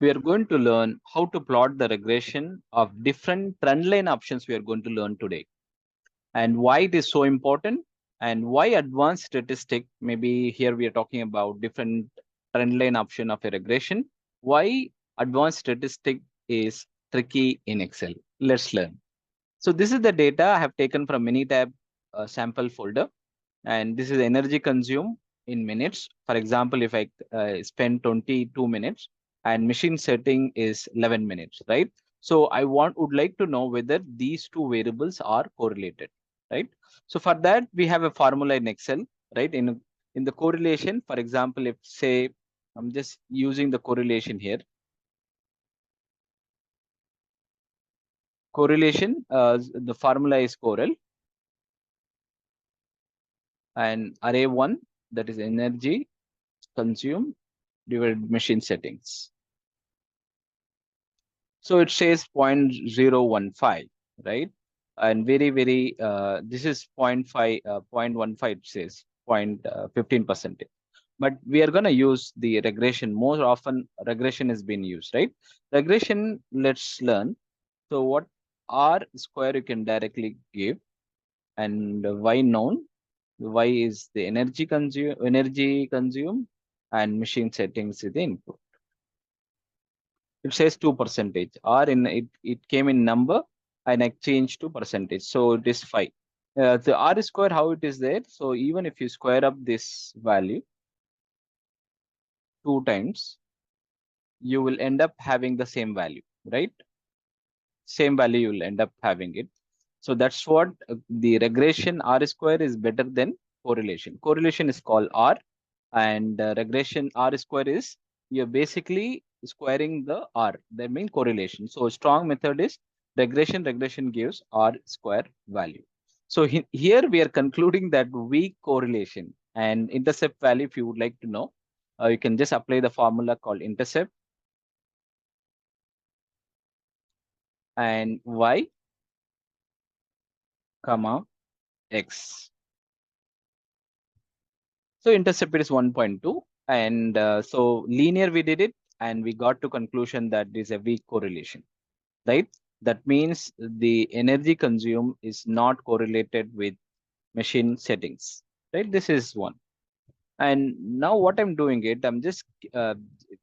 we are going to learn how to plot the regression of different trend line options we are going to learn today, and why it is so important, and why advanced statistic, maybe here we are talking about different trend line option of a regression, why advanced statistic is tricky in Excel. Let's learn. So this is the data I have taken from Minitab sample folder, and this is energy consumed in minutes. For example, if I spend 22 minutes and machine setting is 11 minutes, right? So I would like to know whether these two variables are correlated, right? So for that, we have a formula in Excel, right? In the correlation, for example, if say, I'm just using the correlation here. Correlation, the formula is correl, and array one, that is energy consumed divided machine settings. So it says 0.015, right? And very, this is 0.5, 0.15, it says 0.15%. But we are going to use the regression. More often, regression is being used, right? Regression, let's learn. So what R square you can directly give, and Y known. Y is the energy consume, and machine settings is the input. It says 2%, or in it came in number and I changed to percentage, so it is 5. The R square, how it is there, so even if you square up this value 2 times, you will end up having the same value, right? Same value you will end up having it. So that's what the regression R square is better than correlation. Correlation is called R, and regression R square is you're basically squaring the R. That means correlation. So a strong method is regression. Regression gives R square value. So here we are concluding that weak correlation and intercept value. If you would like to know, you can just apply the formula called intercept and Y, comma X. So intercept is 1.2, and so linear we did it, and we got to conclusion that is a weak correlation, right? That means the energy consumed is not correlated with machine settings, right? This is one. And now what I'm doing it, I'm just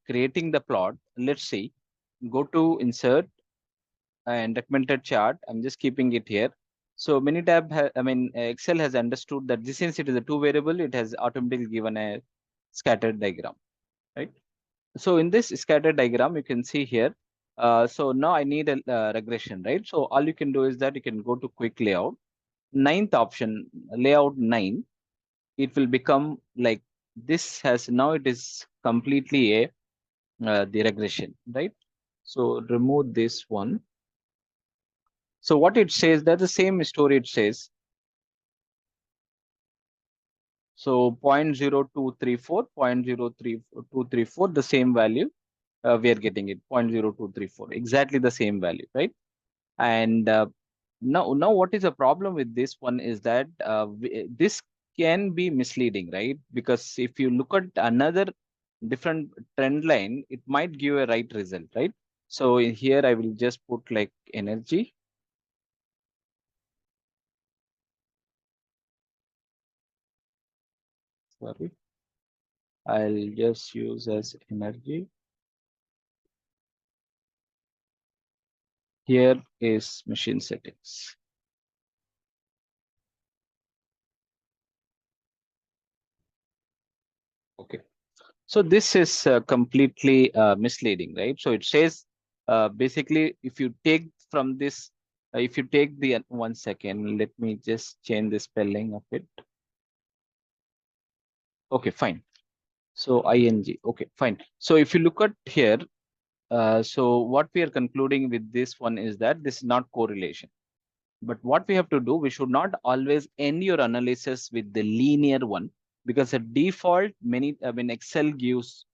creating the plot. Let's see, go to insert and recommended chart. I'm just keeping it here. So Minitab, Excel has understood that this, since it is a two variable, it has automatically given a scattered diagram, right? So in this scattered diagram, you can see here. So now I need a regression, right? So all you can do is that you can go to quick layout. Ninth option, layout 9, it will become like this. Has now it is completely a the regression, right? So remove this one. So what it says, that's the same story it says. So 0.0234, 0.03234, the same value. We are getting it 0.0234, exactly the same value, right? And now what is the problem with this one is that this can be misleading, right? Because if you look at another different trend line, it might give a right result, right? So in here, I will just put like energy. Sorry, I'll just use as energy. Here is machine settings. Okay. So this is completely misleading, right? So it says basically, if you take from this, if you take the 1 second, let me just change the spelling of it. Okay, fine. So ing. Okay, fine. So if you look at here, so what we are concluding with this one is that this is not correlation. But what we have to do, we should not always end your analysis with the linear one, because the default Excel gives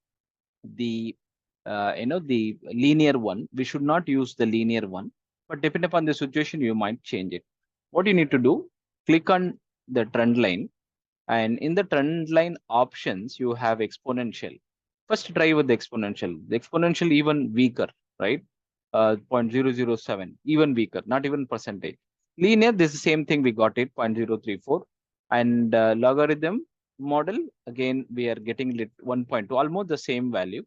the the linear one. We should not use the linear one, but depending upon the situation, you might change it. What you need to do, click on the trend line, and in the trend line options, you have exponential. First try with the exponential. The exponential even weaker, right? 0.007, even weaker, not even percentage. Linear, this is the same thing, we got it, 0.034. And logarithm model, again, we are getting 1.2, almost the same value.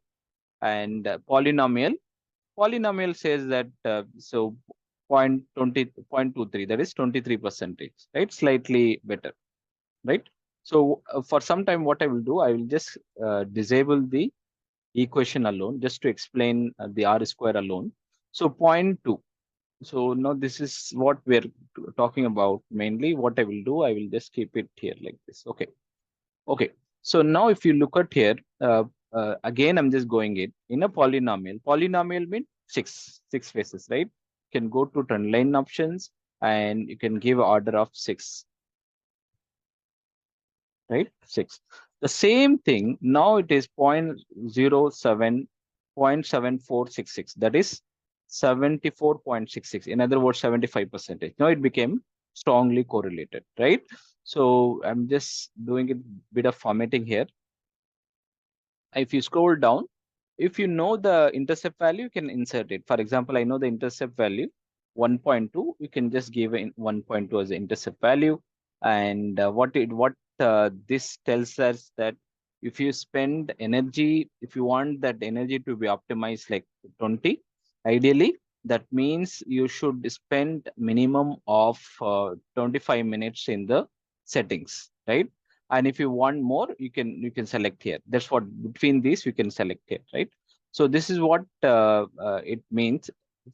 And polynomial says that, so 0.23, that is 23%, right? Slightly better, right? So for some time, what I will do, I will just disable the equation alone, just to explain the r square alone. So 0.2. So now this is what we're talking about mainly. What I will do, I will just keep it here like this. Okay. Okay. So now if you look at here, again, I'm just going it in a polynomial. Polynomial means six faces, right? You can go to trend line options and you can give order of six, right? Six. The same thing, now it is 0.07, 0.7466. That is 74.66. In other words, 75%. Now it became strongly correlated, right? So I'm just doing a bit of formatting here. If you scroll down, if you know the intercept value, you can insert it. For example, I know the intercept value 1.2. You can just give in 1.2 as the intercept value. And what this tells us that if you spend energy, if you want that energy to be optimized like 20, ideally, that means you should spend minimum of 25 minutes in the settings, right? And if you want more, you can select here. That's what, between these you can select here, right? So this is what it means.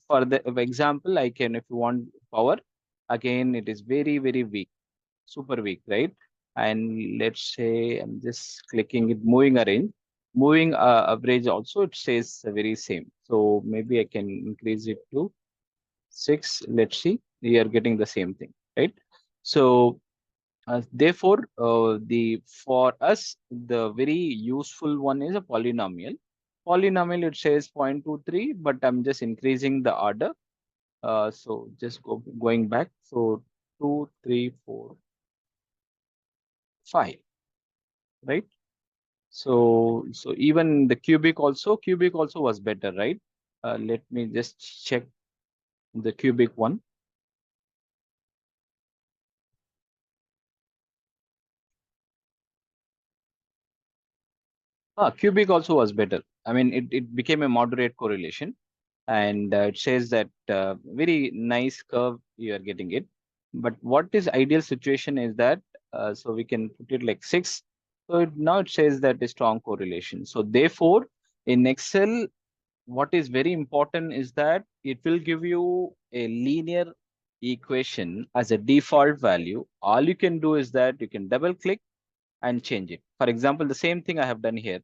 For the example, I can, if you want power, again, it is very weak, super weak, right? And let's say I'm just clicking it, moving arrange, moving average also, it says the very same. So maybe I can increase it to 6. Let's see, we are getting the same thing, right? So therefore, the for us, the very useful one is a polynomial. Polynomial, it says 0.23, but I'm just increasing the order. So just going back. So 2, 3, 4, 5, right? So even the cubic also was better, right? Let me just check the cubic one. Cubic also was better. I mean, it became a moderate correlation. And it says that very nice curve you are getting it. But what is ideal situation is that, so we can put it like 6. So now it says that a strong correlation. So therefore, in Excel, what is very important is that it will give you a linear equation as a default value. All you can do is that you can double click and change it. For example, the same thing I have done here.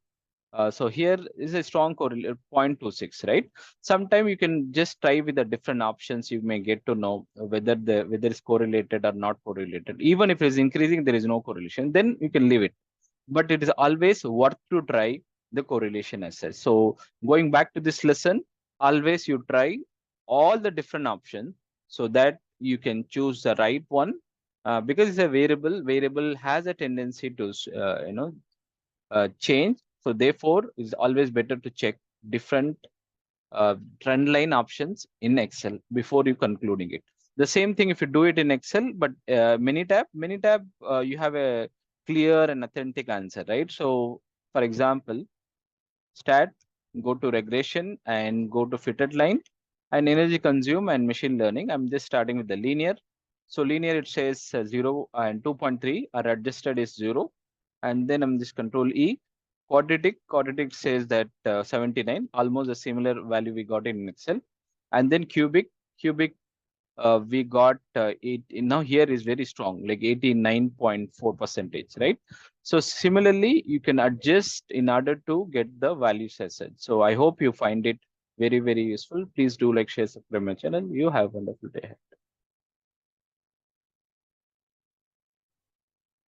So here is a strong correlation, 0.26, right? Sometime you can just try with the different options. You may get to know whether it's correlated or not correlated. Even if it is increasing, there is no correlation, then you can leave it. But it is always worth to try the correlation as such. So going back to this lesson, always you try all the different options so that you can choose the right one. Because it's a variable has a tendency to change. So therefore, it's always better to check different trend line options in Excel before you concluding it. The same thing if you do it in Excel, but Minitab, you have a clear and authentic answer, right? So, for example, stat, go to regression and go to fitted line and energy consume and machine learning. I'm just starting with the linear. So linear, it says 0 and 2.3 are adjusted is 0. And then I'm just control E. Quadratic says that 79, almost a similar value we got in Excel. And then cubic, we got now here is very strong, like 89.4%, right? So similarly, you can adjust in order to get the values as such. So I hope you find it very useful. Please do like, share, subscribe my channel. You have a wonderful day.